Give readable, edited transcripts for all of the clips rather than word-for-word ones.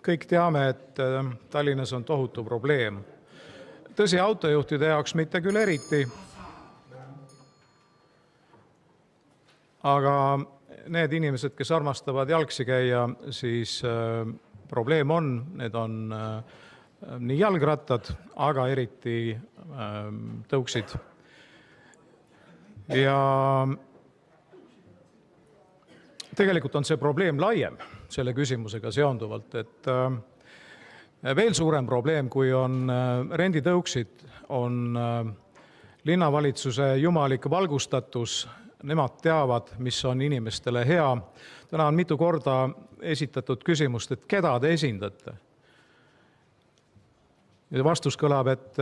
Kõik teame, et Tallinnas on tohutu probleem. Tõsi, autojuhtide jaoks mitte küll eriti, aga need inimesed, kes armastavad jalgsi käia, siis probleem on, need on nii jalgrattad, aga eriti tõuksid. Ja tegelikult on see probleem laiem selle küsimusega seonduvalt, et veel suurem probleem, kui on renditõuksid, on linnavalitsuse jumalik valgustatus. Nemad teavad, mis on inimestele hea. Täna on mitu korda esitatud küsimust, et keda te esindate? Ja vastus kõlab, et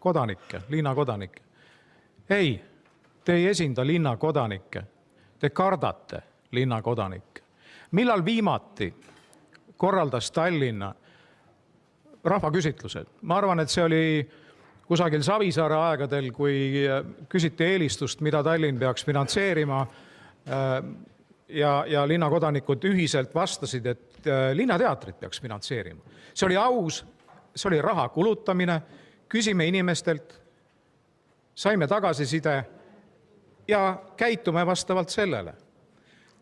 kodanikke, linnakodanikke. Ei, te ei esinda linnakodanikke, te kardate linnakodanikke. Millal viimati korraldas Tallinna rahvaküsitlused? Ma arvan, et see oli kusagil Savisaare aegadel, kui küsiti eelistust, mida Tallinn peaks finantseerima ja linnakodanikud ühiselt vastasid, et linnateatrit peaks finantseerima. See oli aus, see oli raha kulutamine, küsime inimestelt, saime tagasiside ja käitume vastavalt sellele.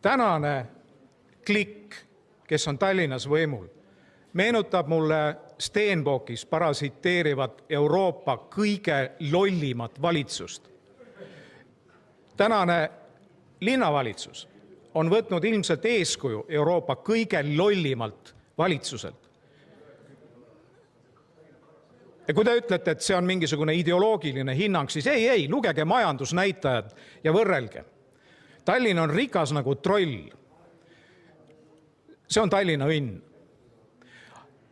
Tänane klikk, kes on Tallinnas võimul, meenutab mulle Stenbockis parasiteerivat Euroopa kõige lollimat valitsust. Tänane linnavalitsus on võtnud ilmselt eeskuju Euroopa kõige lollimalt valitsuselt. Ja kui te ütlete, et see on mingisugune ideoloogiline hinnang, siis ei, lugege majandusnäitajad ja võrrelge. Tallinn on rikas nagu troll. See on Tallinna õnn.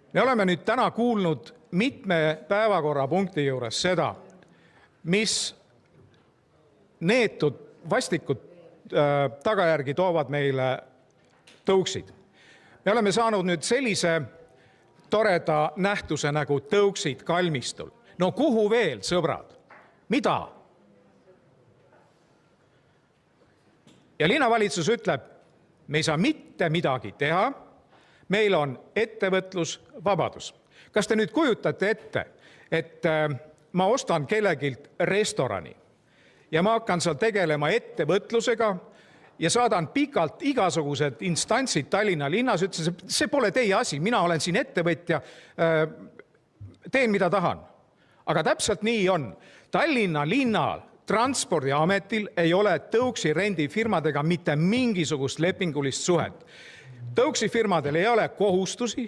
Me oleme nüüd täna kuulnud mitme päevakorrapunkti juures seda, mis neetud vastikud tagajärgi toovad meile tõuksid. Me oleme saanud nüüd sellise toreda nähtuse nagu tõuksid kalmistul. No kuhu veel, sõbrad? Mida? Ja linnavalitsus ütleb, me ei saa mitte midagi teha, meil on ettevõtlusvabadus. Kas te nüüd kujutate ette, et ma ostan kellegilt restorani ja ma hakkan seal tegelema ettevõtlusega ja saadan pikalt igasugused instantsid Tallinna linnas, ütles, et see pole teie asi, mina olen siin ettevõtja, teen mida tahan. Aga täpselt nii on. Tallinna linnal Transpordiametil ei ole tõuksi rendifirmadega mitte mingisugust lepingulist suhet. Tõuksi firmadel ei ole kohustusi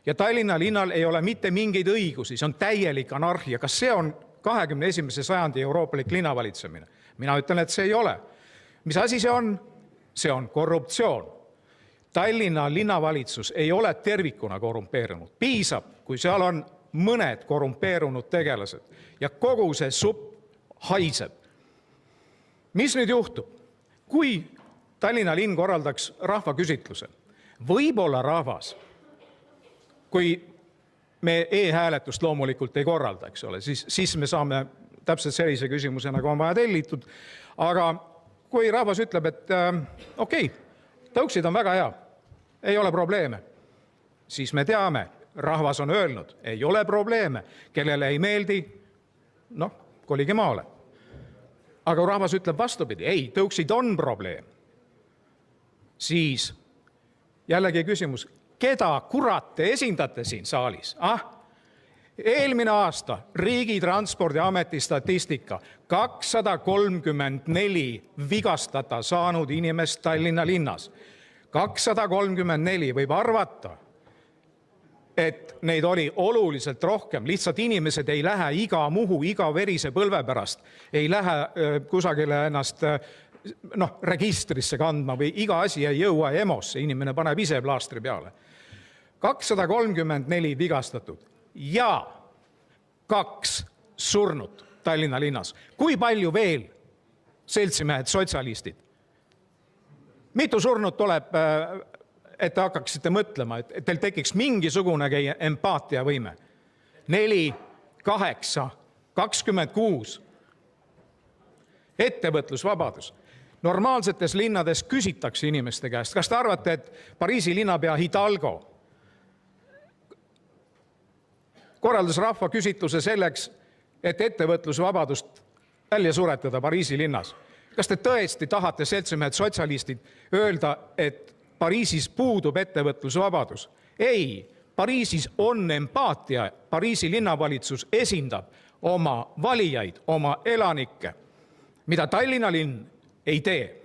ja Tallinna linnal ei ole mitte mingeid õigusi. See on täielik anarhia. Kas see on 21. sajandi euroopalik linnavalitsemine? Mina ütlen, et see ei ole. Mis asi see on? See on korruptsioon. Tallinna linnavalitsus ei ole tervikuna korrumpeerunud. Piisab, kui seal on mõned korrumpeerunud tegelased ja kogu see supp haiseb. Mis nüüd juhtub? Kui Tallinna linn korraldaks rahvaküsitluse, võib-olla rahvas, kui me e-hääletust loomulikult ei korralda, eks ole, siis me saame täpselt sellise küsimuse, nagu on vaja tellitud. Aga kui rahvas ütleb, et okei, tõuksid on väga hea, ei ole probleeme, siis me teame, rahvas on öelnud, ei ole probleeme, kellele ei meeldi, kolige maale. Aga kui rahvas ütleb vastupidi, ei, tõuksid on probleem, siis jällegi küsimus, keda kurat te esindate siin saalis? Eelmine aasta Riigi Transpordiameti statistika 234 vigastada saanud inimest Tallinna linnas. 234 võib arvata, et neid oli oluliselt rohkem. Lihtsalt inimesed ei lähe iga muhu, iga verise põlve pärast, ei lähe kusagile ennast registrisse kandma või iga asi ei jõua EMO-sse, inimene paneb ise plaastri peale. 234 vigastatud ja 2 surnut Tallinna linnas. Kui palju veel, seltsimehed, sotsialistid? Mitu surnut tuleb, et te hakkaksite mõtlema, et teil tekiks mingisugunegi empaatiavõime? 4, 8, 26. Ettevõtlusvabadus. Normaalsetes linnades küsitakse inimeste käest. Kas te arvate, et Pariisi linnapea Hidalgo korraldas rahvaküsitluse selleks, et ettevõtlusvabadust välja suretada Pariisi linnas. Kas te tõesti tahate, seltsimehed sotsialistid, öelda, et Pariisis puudub ettevõtlusvabadus? Ei, Pariisis on empaatia. Pariisi linnavalitsus esindab oma valijaid, oma elanikke, mida Tallinna linn ei tee.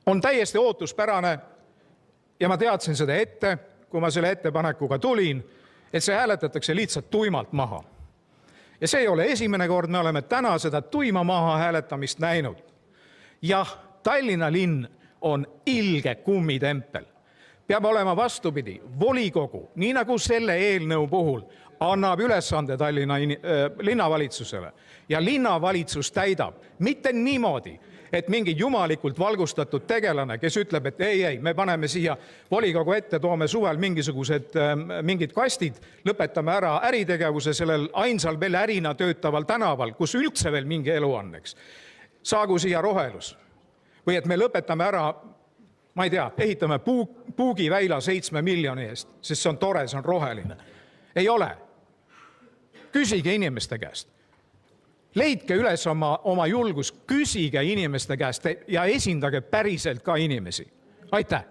On täiesti ootuspärane, ja ma teadsin seda ette, kui ma selle ettepanekuga tulin, et see hääletatakse lihtsalt tuimalt maha. Ja see ei ole esimene kord, me oleme täna seda tuima maha hääletamist näinud. Jah, Tallinna linn on ilge kummitempel. Peab olema vastupidi, volikogu, nii nagu selle eelnõu puhul, annab ülesande Tallinna linnavalitsusele ja linnavalitsus täidab. Mitte niimoodi, et mingi jumalikult valgustatud tegelane, kes ütleb, et ei, me paneme siia volikogu ette, toome suvel mingid kastid, lõpetame ära äritegevuse sellel ainsal veel ärina töötaval tänaval, kus üldse veel mingi elu on, eks. Saagu siia rohelus. Või et me lõpetame ära, ma ei tea, ehitame puugiväila 7 miljoni eest, sest see on tore, see on roheline. Ei ole. Küsige inimeste käest. Leidke üles oma julgus, küsige inimeste käest ja esindage päriselt ka inimesi. Aitäh!